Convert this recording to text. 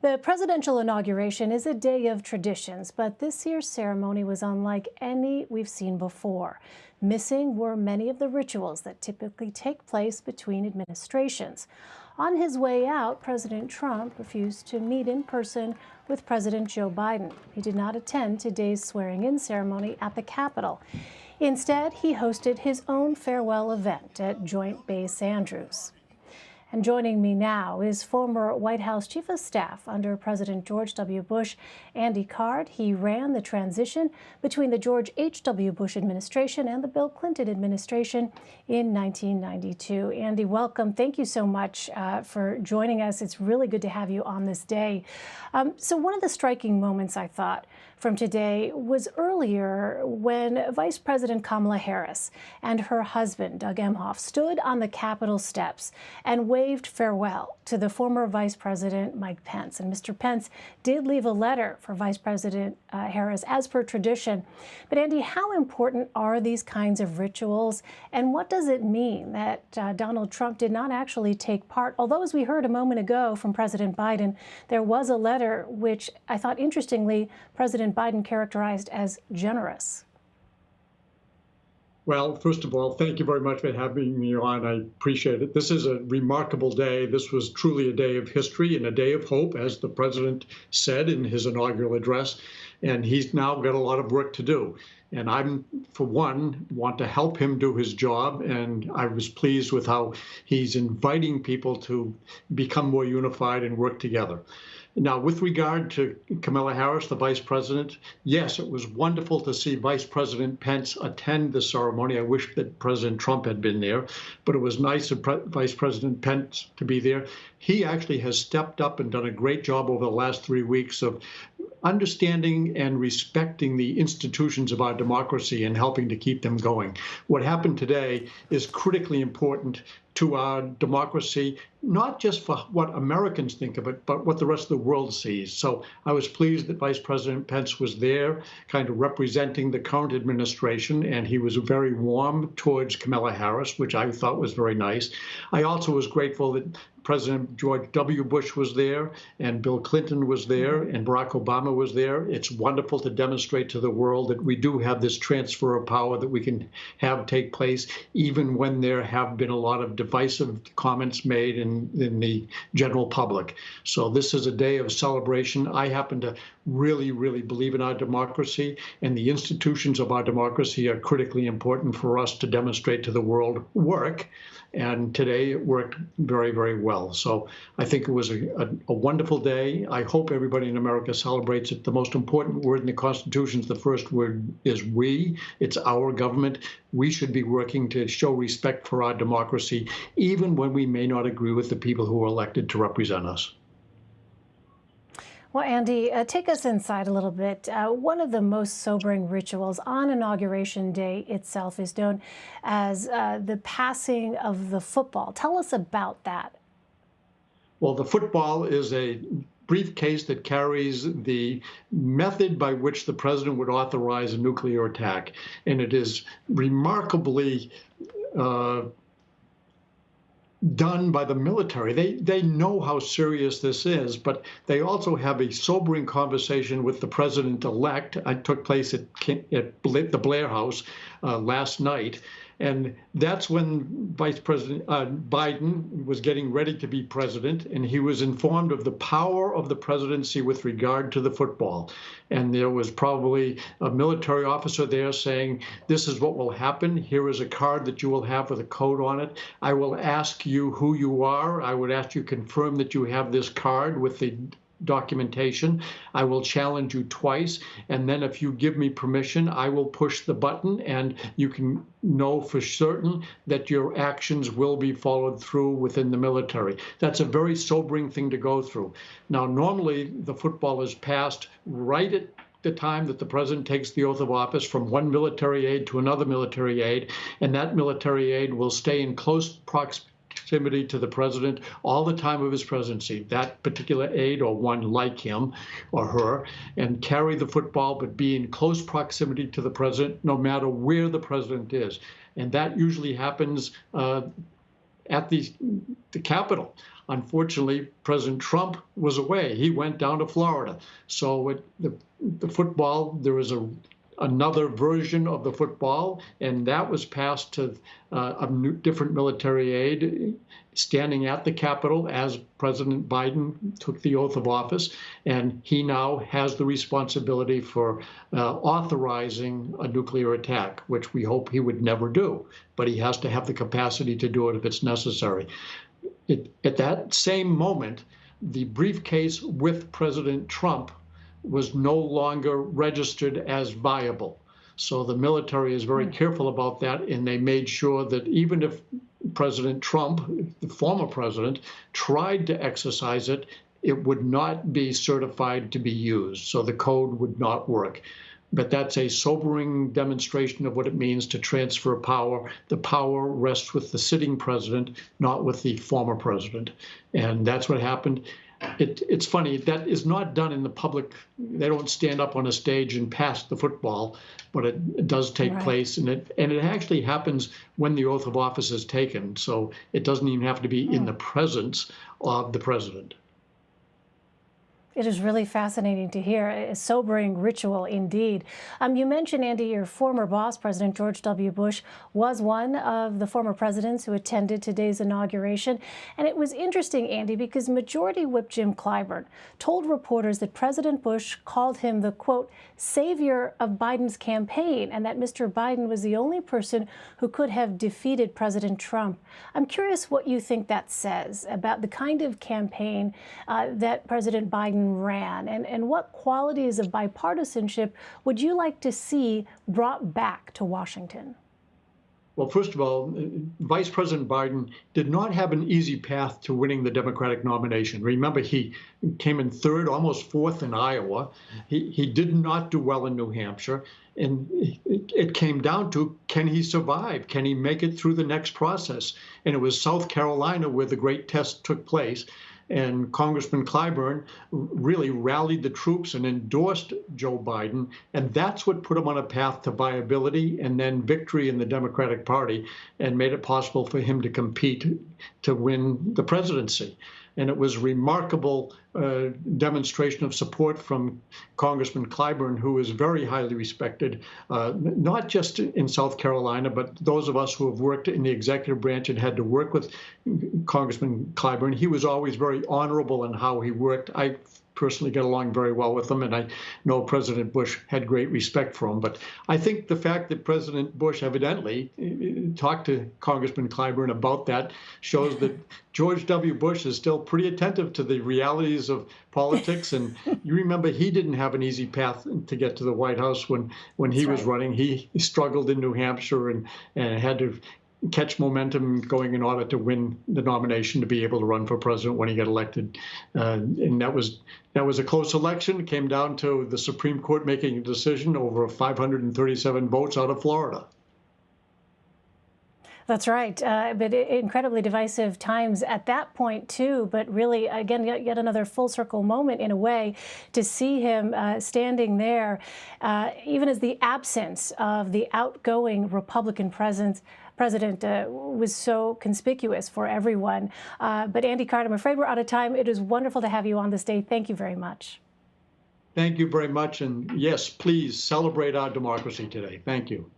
The presidential inauguration is a day of traditions, but this year's ceremony was unlike any we've seen before. Missing were many of the rituals that typically take place between administrations. On his way out, President Trump refused to meet in person with President Joe Biden. He did not attend today's swearing-in ceremony at the Capitol. Instead, he hosted his own farewell event at Joint Base Andrews. And joining me now is former White House Chief of Staff under President George W. Bush, Andy Card. He ran the transition between the George H.W. Bush administration and the Bill Clinton administration in 1992. Andy, welcome. Thank you so much for joining us. It's really good to have you on this day. So one of the striking moments, I thought, from today was earlier when Vice President Kamala Harris and her husband, Doug Emhoff, stood on the Capitol steps and waved farewell to the former Vice President Mike Pence. And Mr. Pence did leave a letter for Vice President Harris, as per tradition. But Andy, how important are these kinds of rituals? And what does it mean that Donald Trump did not actually take part? Although, as we heard a moment ago from President Biden, there was a letter which I thought, interestingly, President Biden characterized as generous. Well, first of all, thank you very much for having me on. I appreciate it. This is a remarkable day. This was truly a day of history and a day of hope, as the president said in his inaugural address. And he's now got a lot of work to do. And I'm, for one, want to help him do his job. And I was pleased with how he's inviting people to become more unified and work together. Now, with regard to Kamala Harris, the vice president, yes, it was wonderful to see Vice President Pence attend the ceremony. I wish that President Trump had been there, but it was nice of Vice President Pence to be there. He actually has stepped up and done a great job over the last 3 weeks of understanding and respecting the institutions of our democracy and helping to keep them going. What happened today is critically important to our democracy, not just for what Americans think of it, but what the rest of the world sees. So I was pleased that Vice President Pence was there, kind of representing the current administration, and he was very warm towards Kamala Harris, which I thought was very nice. I also was grateful that President George W. Bush was there, and Bill Clinton was there, and Barack Obama was there. It's wonderful to demonstrate to the world that we do have this transfer of power that we can have take place, even when there have been a lot of divisive comments made in the general public. So this is a day of celebration. I happen to really, really believe in our democracy, and the institutions of our democracy are critically important for us to demonstrate to the world work. And today it worked very, very well. So I think it was a wonderful day. I hope everybody in America celebrates it. The most important word in the Constitution is the first word is we. It's our government. We should be working to show respect for our democracy, even when we may not agree with the people who are elected to represent us. Well, Andy, take us inside a little bit. One of the most sobering rituals on Inauguration Day itself is known as the passing of the football. Tell us about that. Well, the football is a briefcase that carries the method by which the president would authorize a nuclear attack. And it is remarkably done by the military. They know how serious this is, but they also have a sobering conversation with the president-elect. It took place at the Blair House last night. And that's when Vice President Biden was getting ready to be president, and he was informed of the power of the presidency with regard to the football. And there was probably a military officer there saying, this is what will happen. Here is a card that you will have with a code on it. I will ask you who you are. I would ask you confirm that you have this card with the documentation. I will challenge you twice, and then if you give me permission, I will push the button, and you can know for certain that your actions will be followed through within the military. That's a very sobering thing to go through. Now, normally the football is passed right at the time that the president takes the oath of office from one military aide to another military aide, and that military aide will stay in close proximity to the president all the time of his presidency, that particular aide or one like him or her, and carry the football, but be in close proximity to the president no matter where the president is. And that usually happens at the Capitol. Unfortunately, President Trump was away. He went down to Florida. So the football, there was another version of the football, and that was passed to a different military aide standing at the Capitol as President Biden took the oath of office. And he now has the responsibility for authorizing a nuclear attack, which we hope he would never do. But he has to have the capacity to do it if it's necessary. At that same moment, the briefcase with President Trump was no longer registered as viable. So the military is very careful about that, and they made sure that even if President Trump, the former president, tried to exercise it, it would not be certified to be used. So the code would not work. But that's a sobering demonstration of what it means to transfer power. The power rests with the sitting president, not with the former president. And that's what happened. It's funny, that is not done in the public. They don't stand up on a stage and pass the football, but it does take place. And it actually happens when the oath of office is taken. So it doesn't even have to be in the presence of the president. It is really fascinating to hear. A sobering ritual indeed. You mentioned, Andy, your former boss, President George W. Bush, was one of the former presidents who attended today's inauguration. And it was interesting, Andy, because Majority Whip Jim Clyburn told reporters that President Bush called him the, quote, savior of Biden's campaign, and that Mr. Biden was the only person who could have defeated President Trump. I'm curious what you think that says about the kind of campaign that President Biden ran, and what qualities of bipartisanship would you like to see brought back to Washington? Well, first of all, Vice President Biden did not have an easy path to winning the Democratic nomination. Remember, he came in third, almost fourth in Iowa. He did not do well in New Hampshire. And it came down to, can he survive? Can he make it through the next process? And it was South Carolina where the great test took place. And Congressman Clyburn really rallied the troops and endorsed Joe Biden. And that's what put him on a path to viability and then victory in the Democratic Party, and made it possible for him to compete to win the presidency. And it was remarkable demonstration of support from Congressman Clyburn, who is very highly respected, not just in South Carolina, but those of us who have worked in the executive branch and had to work with Congressman Clyburn. He was always very honorable in how he worked. I personally get along very well with him, and I know President Bush had great respect for him. But I think the fact that President Bush evidently talked to Congressman Clyburn about that shows that George W. Bush is still pretty attentive to the realities of politics. And you remember, he didn't have an easy path to get to the White House when he was running. He struggled in New Hampshire and had to catch momentum going in order to win the nomination to be able to run for president when he got elected. And that was a close election. It came down to the Supreme Court making a decision over 537 votes out of Florida. That's right, but incredibly divisive times at that point, too. But really, again, yet another full circle moment in a way to see him standing there, even as the absence of the outgoing Republican president was so conspicuous for everyone. But Andy Card, I'm afraid we're out of time. It is wonderful to have you on this day. Thank you very much. Thank you very much. And yes, please celebrate our democracy today. Thank you.